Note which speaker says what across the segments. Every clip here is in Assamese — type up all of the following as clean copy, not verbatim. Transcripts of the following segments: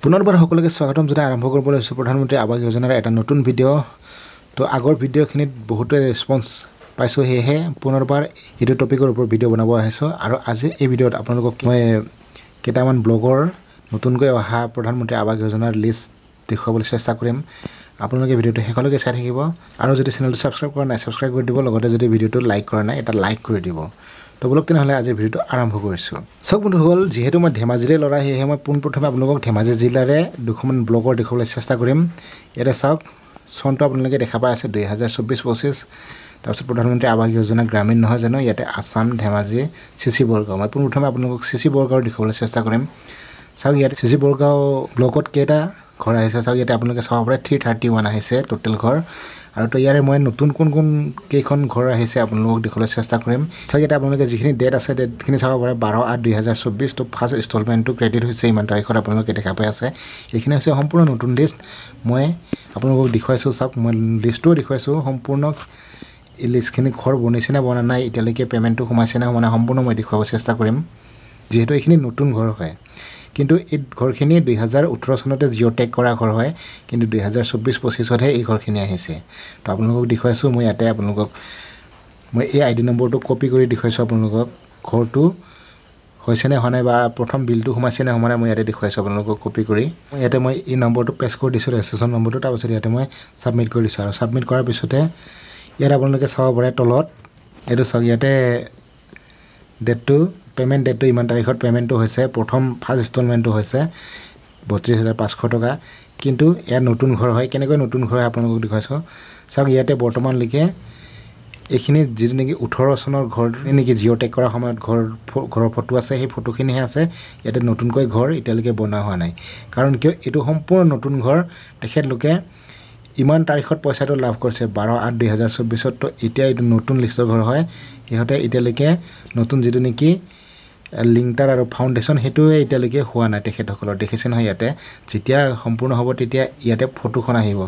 Speaker 1: পুনৰবাৰ সকলোকে স্বাগতম জনাই আৰম্ভ কৰিবলৈ লৈছোঁ প্ৰধানমন্ত্ৰী আৱাস যোজনাৰ এটা নতুন ভিডিঅ' তো আগৰ ভিডিঅ'খিনিত বহুতে ৰেছপন্স পাইছোঁ সেয়েহে পুনৰবাৰ এইটো টপিকৰ ওপৰত ভিডিঅ' বনাব আহিছোঁ আৰু আজি এই ভিডিঅ'ত আপোনালোকক মই কেইটামান ব্লগৰ নতুনকৈ অহা প্ৰধানমন্ত্ৰী আৱাস যোজনাৰ লিষ্ট দেখুৱাবলৈ চেষ্টা কৰিম আপোনালোকে ভিডিঅ'টো শেষলৈকে চাই থাকিব আৰু যদি চেনেলটো ছাবস্ক্ৰাইব কৰা নাই ছাবস্ক্ৰাইব কৰি দিব লগতে যদি ভিডিঅ'টো লাইক কৰা নাই এটা লাইক কৰি দিব তো বলক তেনেহ'লে আজিৰ ভিডিঅ'টো আৰম্ভ কৰিছোঁ চাওক বন্ধুসকল যিহেতু মই ধেমাজিৰে ল'ৰা সেয়েহে মই পোনপ্ৰথমে আপোনালোকক ধেমাজি জিলাৰে দুখনমান ব্লগৰ দেখুৱাবলৈ চেষ্টা কৰিম ইয়াতে চাওক চনটো আপোনালোকে দেখা পাই আছে 2024-25 তাৰপিছত প্ৰধানমন্ত্ৰী আৱাস যোজনা গ্ৰামীণ নহয় জানো ইয়াতে আছাম ধেমাজি চিচি বৰগাঁও মই পোনপ্ৰথমে আপোনালোকক চিচি বৰগাঁও দেখুৱাবলৈ চেষ্টা কৰিম চাওক ইয়াতে চিচি বৰগাঁও ব্লকত কেইটা ঘৰ আহিছে চাওক ইয়াতে আপোনালোকে চাব পাৰে 331 আহিছে টোটেল ঘৰ আৰু তো ইয়াৰে মই নতুন কোন কেইখন ঘৰ আহিছে আপোনালোকক দেখুৱাবলৈ চেষ্টা কৰিম চাওক ইয়াতে আপোনালোকে যিখিনি ডেট আছে ডেটখিনি চাব পাৰে 12/8/2024 তো ফাৰ্ষ্ট ইনষ্টলমেণ্টটো ক্ৰেডিট হৈছে ইমান তাৰিখত আপোনালোকে দেখা পাই আছে এইখিনি হৈছে সম্পূৰ্ণ নতুন লিষ্ট মই আপোনালোকক দেখুৱাইছোঁ চাওক মই লিষ্টটো দেখুৱাইছোঁ সম্পূৰ্ণ এই লিষ্টখিনি ঘৰ বনাইছে নে বনা নাই এতিয়ালৈকে পে'মেণ্টটো সোমাইছে নে মানে সম্পূৰ্ণ মই দেখুৱাব চেষ্টা কৰিম যিহেতু এইখিনি নতুন ঘৰ হয় কিন্তু এই ঘৰখিনি 2018 চনতে জিঅ' টেগ কৰা ঘৰ হয় কিন্তু 2024-25তহে এই ঘৰখিনি আহিছে তো আপোনালোকক দেখুৱাইছোঁ মই ইয়াতে আপোনালোকক মই এই আইডি নম্বৰটো কপি কৰি দেখুৱাইছোঁ আপোনালোকক ঘৰটো হৈছে নে হোৱা নাই বা প্ৰথম বিলটো সোমাইছে নে সোমা নাই মই ইয়াতে দেখুৱাইছোঁ আপোনালোকক কপি কৰি মই ইয়াতে মই এই নম্বৰটো পেষ্ট কৰি দিছোঁ ৰেজিষ্ট্ৰেশ্যন নম্বৰটো তাৰপিছত ইয়াতে মই ছাবমিট কৰি দিছোঁ আৰু ছাবমিট কৰাৰ পিছতে ইয়াত আপোনালোকে চাব পাৰে তলত এইটো চাওক ইয়াতে ডেটটো পে'মেণ্ট ডেটটো ইমান তাৰিখত পে'মেণ্টটো হৈছে প্ৰথম ফাৰ্ষ্ট ইনষ্টলমেণ্টটো হৈছে 32,500 টকা কিন্তু ইয়াত নতুন ঘৰ হয় কেনেকৈ নতুন ঘৰ হয় আপোনালোকক দেখুৱাইছোঁ চাওক ইয়াতে বৰ্তমানলৈকে এইখিনি যিটো নেকি 18 চনৰ ঘৰ নেকি জিঅ' টেগ কৰাৰ সময়ত ঘৰৰ ফটো আছে সেই ফটোখিনিহে আছে ইয়াতে নতুনকৈ ঘৰ এতিয়ালৈকে বনোৱা হোৱা নাই কাৰণ কিয় এইটো সম্পূৰ্ণ নতুন ঘৰ তেখেতলোকে ইমান তাৰিখত পইচাটো লাভ কৰিছে 12/8/2024 তো এতিয়া এইটো নতুন লিষ্টৰ ঘৰ হয় সিহঁতে এতিয়ালৈকে নতুন যিটো নেকি লিংটাৰ আৰু ফাউণ্ডেশ্যন সেইটোৱে এতিয়ালৈকে হোৱা নাই তেখেতসকলৰ দেখিছে নহয় ইয়াতে যেতিয়া সম্পূৰ্ণ হ'ব তেতিয়া ইয়াতে ফটোখন আহিব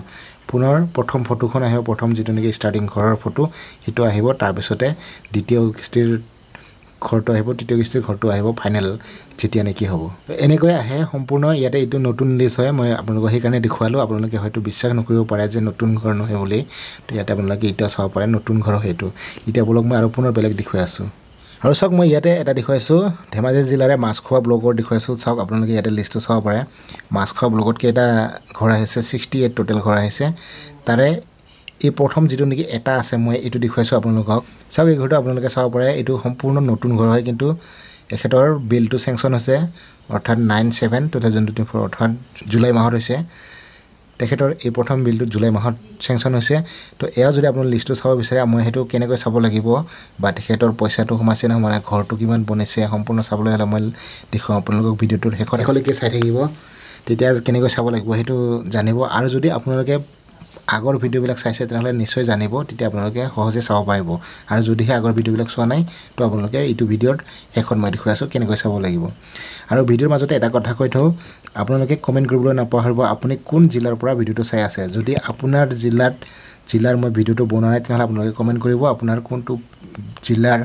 Speaker 1: পুনৰ প্ৰথম ফটোখন আহিব প্ৰথম যিটো নেকি ষ্টাৰ্টিং ঘৰৰ ফটো সেইটো আহিব তাৰপিছতে দ্বিতীয় কিস্তিৰ ঘৰটো আহিব তৃতীয় কিস্তিৰ ঘৰটো আহিব ফাইনেল যেতিয়া নেকি হ'ব এনেকৈ আহে সম্পূৰ্ণ ইয়াতে এইটো নতুন লিষ্ট হয় মই আপোনালোকক সেইকাৰণে দেখুৱালোঁ আপোনালোকে হয়তো বিশ্বাস নকৰিব পাৰে যে নতুন ঘৰ নহয় বুলি তো ইয়াতে আপোনালোকে এতিয়া চাব পাৰে নতুন ঘৰ সেইটো এতিয়া বলক মই আৰু পুনৰ বেলেগ দেখুৱাই আছোঁ আৰু চাওক মই ইয়াতে এটা দেখুৱাইছোঁ ধেমাজি জিলাৰে মাছখোৱা ব্লকৰ দেখুৱাইছোঁ চাওক আপোনালোকে ইয়াতে লিষ্টটো চাব পাৰে মাছখোৱা ব্লকত কেইটা ঘৰ আহিছে 68 টোটেল ঘৰ আহিছে তাৰে এই প্ৰথম যিটো নেকি এটা আছে মই এইটো দেখুৱাইছোঁ আপোনালোকক চাওক এই ঘৰটো আপোনালোকে চাব পাৰে এইটো সম্পূৰ্ণ নতুন ঘৰ হয় কিন্তু এখেতৰ বিলটো চেংচন হৈছে অৰ্থাৎ 9/7/2024 অৰ্থাৎ জুলাই মাহত হৈছে তেখেতৰ এই প্ৰথম বিলটো জুলাই মাহত চেংচন হৈছে তো এয়াও যদি আপোনাৰ লিষ্টটো চাব বিচাৰে মই সেইটো কেনেকৈ চাব লাগিব বা তেখেতৰ পইচাটো সোমাইছে নে মানে ঘৰটো কিমান বনাইছে সম্পূৰ্ণ চাবলৈ হ'লে মই দেখুৱাম আপোনালোকক ভিডিঅ'টোৰ শেষলৈকে চাই থাকিব তেতিয়া কেনেকৈ চাব লাগিব সেইটো জানিব আৰু যদি আপোনালোকে আগৰ ভিডিঅ'বিলাক চাইছে তেনেহ'লে নিশ্চয় জানিব তেতিয়া আপোনালোকে সহজে চাব পাৰিব আৰু যদিহে আগৰ ভিডিঅ'বিলাক চোৱা নাই তো আপোনালোকে এইটো ভিডিঅ'ত শেষত মই দেখুৱাই আছোঁ কেনেকৈ চাব লাগিব আৰু ভিডিঅ'ৰ মাজতে এটা কথা কৈ থওঁ আপোনালোকে কমেণ্ট কৰিবলৈ নাপাহৰিব আপুনি কোন জিলাৰ পৰা ভিডিঅ'টো চাই আছে যদি আপোনাৰ জিলাৰ মই ভিডিঅ'টো বনোৱা নাই তেনেহ'লে আপোনালোকে কমেণ্ট কৰিব আপোনাৰ কোনটো জিলাৰ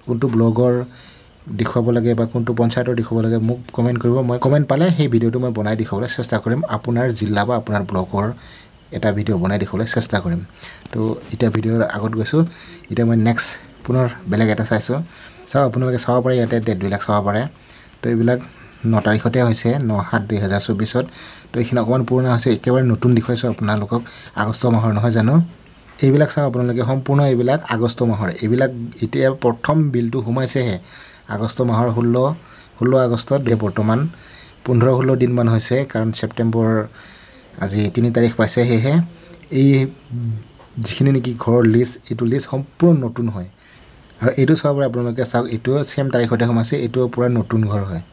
Speaker 1: কোনটো ব্লগৰ দেখুৱাব লাগে বা কোনটো পঞ্চায়তৰ দেখুৱাব লাগে মোক কমেণ্ট কৰিব মই কমেণ্ট পালে সেই ভিডিঅ'টো মই বনাই দেখুৱাবলৈ চেষ্টা কৰিম আপোনাৰ জিলা বা আপোনাৰ ব্লগৰ এটা ভিডিঅ' বনাই দেখুৱাবলৈ চেষ্টা কৰিম তো এতিয়া ভিডিঅ'ৰ আগত গৈছোঁ এতিয়া মই নেক্সট পুনৰ বেলেগ এটা চাইছোঁ চাওক আপোনালোকে চাব পাৰে ইয়াতে ডেটবিলাক চাব পাৰে তো এইবিলাক 9 তাৰিখতে হৈছে 9/7/2024 তো এইখিনি অকণমান পুৰণা হৈছে একেবাৰে নতুন দেখুৱাইছোঁ আপোনালোকক আগষ্ট মাহৰ নহয় জানো এইবিলাক চাওক আপোনালোকে সম্পূৰ্ণ এইবিলাক আগষ্ট মাহৰ এইবিলাক এতিয়া প্ৰথম বিলটো সোমাইছেহে আগষ্ট মাহৰ 16 আগষ্টত বৰ্তমান 15-16 দিনমান হৈছে কাৰণ ছেপ্টেম্বৰ আজি 3 তাৰিখ পাইছে সেয়েহে এই যিখিনি নেকি ঘৰৰ লিষ্ট এইটো লিষ্ট সম্পূৰ্ণ নতুন হয় আৰু এইটো চাব পাৰে আপোনালোকে চাওক এইটো ছেম তাৰিখতে সোমাইছে এইটো পূৰা নতুন ঘৰ হয়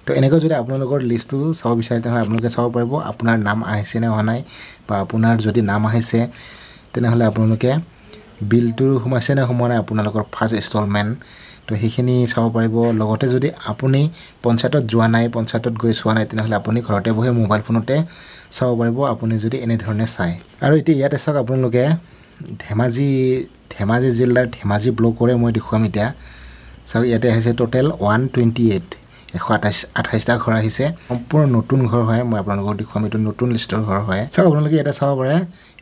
Speaker 1: তো এনেকৈ যদি আপোনালোকৰ লিষ্টটো চাব বিচাৰে তেনেহ'লে আপোনালোকে চাব পাৰিব আপোনাৰ নাম আহিছে নে হোৱা নাই বা আপোনাৰ যদি নাম আহিছে তেনেহ'লে আপোনালোকে বিলটো সোমাইছে নে সোমোৱা নাই আপোনালোকৰ ফাৰ্ষ্ট ইনষ্টলমেণ্ট তো সেইখিনি চাব পাৰিব লগতে যদি আপুনি পঞ্চায়তত যোৱা নাই পঞ্চায়তত গৈ চোৱা নাই তেনেহ'লে আপুনি ঘৰতে বহি মোবাইল ফোনতে চাব পাৰিব আপুনি যদি এনেধৰণে চায় আৰু এতিয়া ইয়াতে চাওক আপোনালোকে ধেমাজি জিলাৰ ধেমাজি ব্লকৰে মই দেখুৱাম এতিয়া চাওক ইয়াতে আহিছে টোটেল 128 128টা ঘৰ আহিছে সম্পূৰ্ণ নতুন ঘৰ হয় মই আপোনালোকক দেখুৱাম এইটো নতুন লিষ্টৰ ঘৰ হয় চাওক আপোনালোকে এটা চাব পাৰে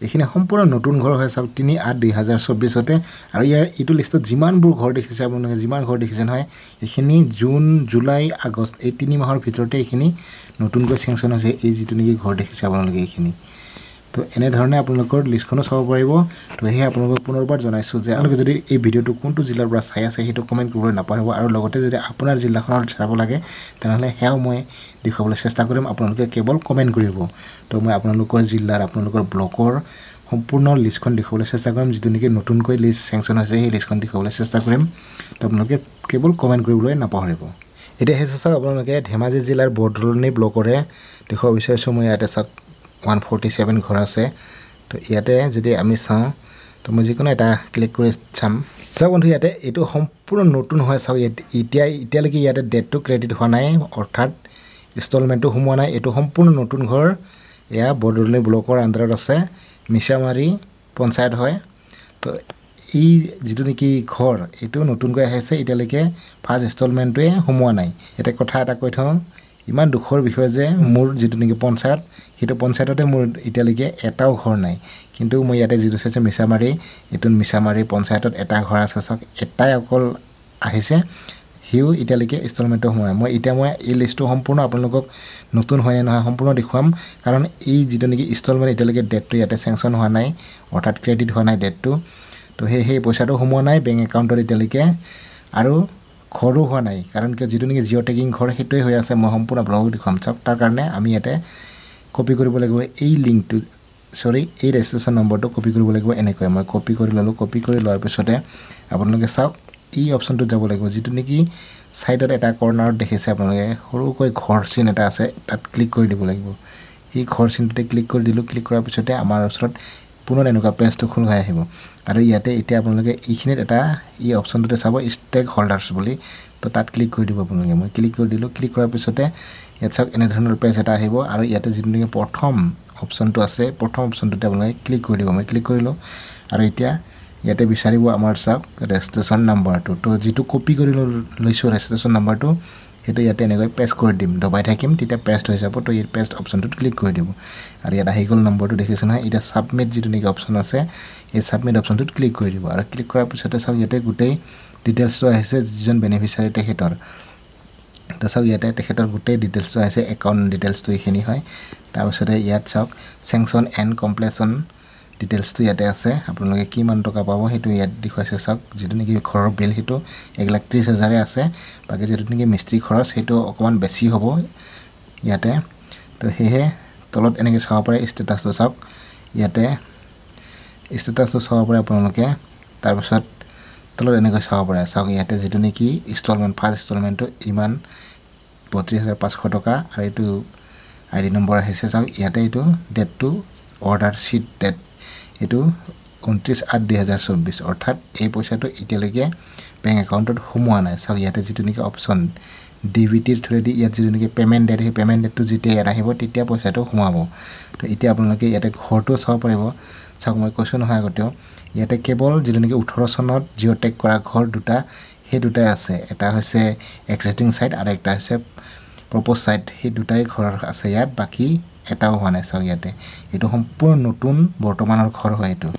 Speaker 1: এইখিনি সম্পূৰ্ণ নতুন ঘৰ হয় চাওক 3/8/2024 তে আৰু ইয়াৰ এইটো লিষ্টত যিমানবোৰ ঘৰ দেখিছে আপোনালোকে যিমান ঘৰ দেখিছে নহয় এইখিনি জুন জুলাই আগষ্ট এই 3 মাহৰ ভিতৰতে এইখিনি নতুনকৈ চেংচন হৈছে এই যিটো নেকি ঘৰ দেখিছে আপোনালোকে এইখিনি তো এনে ধৰণে আপোনালোকৰ লিষ্টখনো চাব পাৰিব তো হে আপোনালোকক পুনৰবাৰ জনাইছো যে আপোনালোকে যদি এই ভিডিওটো কোনটো জিলাৰ পৰা চাই আছে হেতু কমেন্ট কৰিবলৈ নাপাহৰিব আৰু লগতে যদি আপোনাৰ জিলাখনৰ চাব লাগে তেনেহলে হেও মই দেখুৱাবলৈ চেষ্টা কৰিম আপোনালোকে কেৱল কমেন্ট কৰিব তো মই আপোনালোকৰ জিলাৰ আপোনালোকৰ ব্লকৰ সম্পূৰ্ণ লিষ্টখন দেখুৱাবলৈ চেষ্টা কৰিম যিটো নেকি নতুনকৈ লিষ্ট চেংচন হৈছে সেই লিষ্টখন দেখুৱাবলৈ চেষ্টা কৰিম তো আপোনালোকে কেৱল কমেন্ট কৰিবলৈ নাপাহৰিব এতিয়া হেছে চাওক আপোনালোকে ধেমাজি জিলাৰ বৰদলনি ব্লকৰে দেখুৱাব বিচাৰিছো মই ইয়াতে চাওক 147 ঘৰ আছে তো ইয়াতে যদি আমি চাওঁ তো মই যিকোনো এটা ক্লিক কৰি চাম চাওক বন্ধু ইয়াতে এইটো সম্পূৰ্ণ নতুন হয় চাওক এতিয়ালৈকে ইয়াতে ডেটটো ক্ৰেডিট হোৱা নাই অৰ্থাৎ ইনষ্টলমেন্টটো সোমোৱা নাই এইটো সম্পূৰ্ণ নতুন ঘৰ এয়া বৰদলনি ব্লকৰ আন্ডাৰত আছে মিছামাৰী পঞ্চায়ত হয় তো এই যিটো নেকি ঘৰ এইটো নতুনকৈ আহিছে এতিয়ালৈকে ফাৰ্ষ্ট ইনষ্টলমেন্টটোৱে সোমোৱা নাই এটা কথা এটা কৈ থওঁ ইমান দুখৰ বিষয় যে মোৰ যিটো নেকি পঞ্চায়ত হেতু পঞ্চায়ততে মোৰ এতিয়ালৈকে এটাও ঘৰ নাই কিন্তু মই ইয়াতে যিটো চাইছে মিছামাৰী এটো মিছামাৰী পঞ্চায়তত এটা ঘৰ আছে চাওক এটাই অকল আহিছে হিউ এতিয়ালৈকে ইনষ্টলমেন্টটো সোমায় মই এই লিষ্টটো সম্পূৰ্ণ আপোনালোকক নতুন হয় নে নহয় সম্পূৰ্ণ দেখুৱাম কাৰণ এই যিটো নেকি ইনষ্টলমেন্ট এতিয়ালৈকে ডেটটো ইয়াতে চেংচন হোৱা নাই অৰ্থাৎ ক্ৰেডিট হোৱা নাই ডেটটো তো সেই পইচাটো সোমোৱা নাই বেংক একাউণ্টত এতিয়ালৈকে আৰু ঘৰো হোৱা নাই কাৰণ কি যিটো নেকি জিঅ' টেগিং ঘৰ হেতুই হৈ আছে মই সম্পূৰ্ণ ব্লগ দেখুৱাম চাওক তাৰ কাৰণে আমি ইয়াতে কপি কৰিব লাগিব এই লিংকটো এই ৰেজিষ্ট্ৰেচন নম্বৰটো কপি কৰিব লাগিব এনেকৈ মই কপি কৰি ললো কপি কৰি লোৱাৰ পিছতে আপোনালোকে চাওক এই অপচনটো যাব লাগিব যিটো নেকি সাইডত এটা কৰ্নাৰত দেখিছে আপোনালোকে সৰুকৈ ঘৰ চিন এটা আছে তাত ক্লিক কৰি দিব লাগিব এই ঘৰ চিনটোতে ক্লিক কৰি দিলো ক্লিক কৰাৰ পিছতে আমাৰ ওচৰত পুনৰ এনেকুৱা পেজটো খোল খাই আহিব আৰু ইয়াতে এতিয়া আপোনালোকে এইখিনিত এটা এই অপচনটোতে চাব ষ্টেক হোল্ডাৰ্ছ বুলি তো তাত ক্লিক কৰি দিব আপোনালোকে মই ক্লিক কৰি দিলো ক্লিক কৰাৰ পিছতে ইয়াত চাওক এনে ধৰণৰ পেজ এটা আহিব আৰু ইয়াতে যিটো প্ৰথম অপচনটো আছে প্ৰথম অপচনটোতে আপোনালোকে ক্লিক কৰি দিব মই ক্লিক কৰিলো আৰু এতিয়া ইয়াতে বিচাৰিব আমাৰ চাওক ৰেজিষ্ট্ৰেচন নাম্বাৰটো তো যেটো কপি কৰি লৈছো ৰেজিষ্ট্ৰেচন নাম্বাৰটো হেতু ইয়াতে এনেকৈ পেস্ট কৰি দিম দবাই থাকিম তেতিয়া পেস্ট হৈ যাব তো এই পেস্ট অপচনটোত ক্লিক কৰি দিব আৰু ইয়াত আহি গল নম্বৰটো দেখিছে নহয় এটা সাবমিট যেটো নেকি অপচন আছে এই সাবমিট অপচনটোত ক্লিক কৰি দিব আৰু ক্লিক কৰাৰ পিছতে চাওক ইয়াতে গোটেই ডিটেইলছটো আহিছে যিজন বেনিফিচিয়াৰি তেখেতৰ তো চাওক ইয়াতে তেখেতৰ গোটেই ডিটেইলছটো আহিছে একাউন্ট ডিটেইলছটো এইখিনি হয় তাৰ পিছতে ইয়াত চাওক স্যাংচন এন্ড কমপ্লিশন ডিটেইলছটো ইয়াতে আছে আপোনালোকে কিমান টকা পাব হেতু ইয়াত দেখুৱাইছে চাওক যেটো নেকি ঘৰৰ বিল হেতু 1,30,000 আছে বাকি যেটো নেকি মিস্ত্ৰী খৰচ হেতু অকমান বেছি হ'ব ইয়াতে তো হেহে তলত এনেকৈ চাব পাৰে ষ্টেটাসটো চাওক ইয়াতে ষ্টেটাসটো চাব পাৰে আপোনালোকে তাৰ পিছত তলত এনেকৈ চাব পাৰে চাওক ইয়াতে যেটো নেকি ইনষ্টলমেন্ট ফাৰ্ষ্ট ইনষ্টলমেন্টটো ইমান 32,500 টকা আৰু এটো আইডি নম্বৰ আহিছে চাওক ইয়াতে এটো ডেটটো অৰ্ডাৰ শীট ডেট এটো 29/8/2024 অৰ্থাৎ এই পইচাটো এতিয়ালৈকে বেংক একাউণ্টত সোমোৱা নাই চাওক ইয়াতে যেটো নেকি অপচন ডিবিটিৰ থ্ৰুদি ইয়াত যেটো নেকি পেমেন্ট ডেট সেই পেমেন্ট ডেটটো যেতিয়া ইয়াত আহিব তেতিয়া পইচাটো সোমাব তো এতিয়া আপোনালোকে ইয়াতে ঘৰটো চাব পাৰিব চাওক মই কৈছো নহয় আগতেও ইয়াতে কেৱল যেটো নেকি 18 চনত জিঅ' টেগ কৰা ঘৰ দুটা সেই দুটাই আছে এটা হৈছে এক্সিস্টিং সাইট আৰু একটা হৈছে প্ৰপ'জ সাইট সেই দুটাই ঘৰ আছে ইয়াত বাকি এটাও হোৱা নাই চাওক ইয়াতে এটো সম্পূৰ্ণ নতুন বৰ্তমানৰ ঘৰ হয় এটো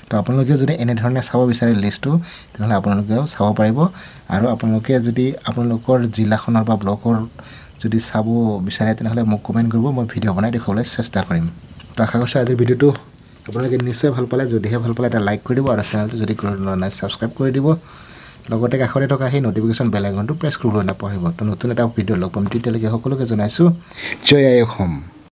Speaker 1: তো আপোনালোকে যদি এনে ধৰণে চাব বিচাৰে লিষ্টটো তেনেহলে আপোনালোকেও চাব পাৰিব আৰু আপোনালোকে যদি আপোনালোকৰ জিলাখনৰ বা ব্লকৰ যদি চাব বিচাৰে তেনেহলে মোক কমেন্ট কৰিব মই ভিডিও বনাই দেখুৱাবলৈ চেষ্টা কৰিম তো আশা কৰিছো আজিৰ ভিডিওটো আপোনালোকে নিশ্চয় ভাল পালে যদিহে ভাল পালে এটা লাইক কৰি দিব আৰু চেনেলটো যদি নাই সাবস্ক্ৰাইব কৰি দিব লগতে কাষতে থকা সেই নটিফিকেশন বেল আইকনটো প্ৰেছ কৰিবলৈ নাপাহৰিব তো নতুন এটা ভিডিও লগ পাম তেতিয়ালৈকে সকলোকে জনাইছো জয় আই অসম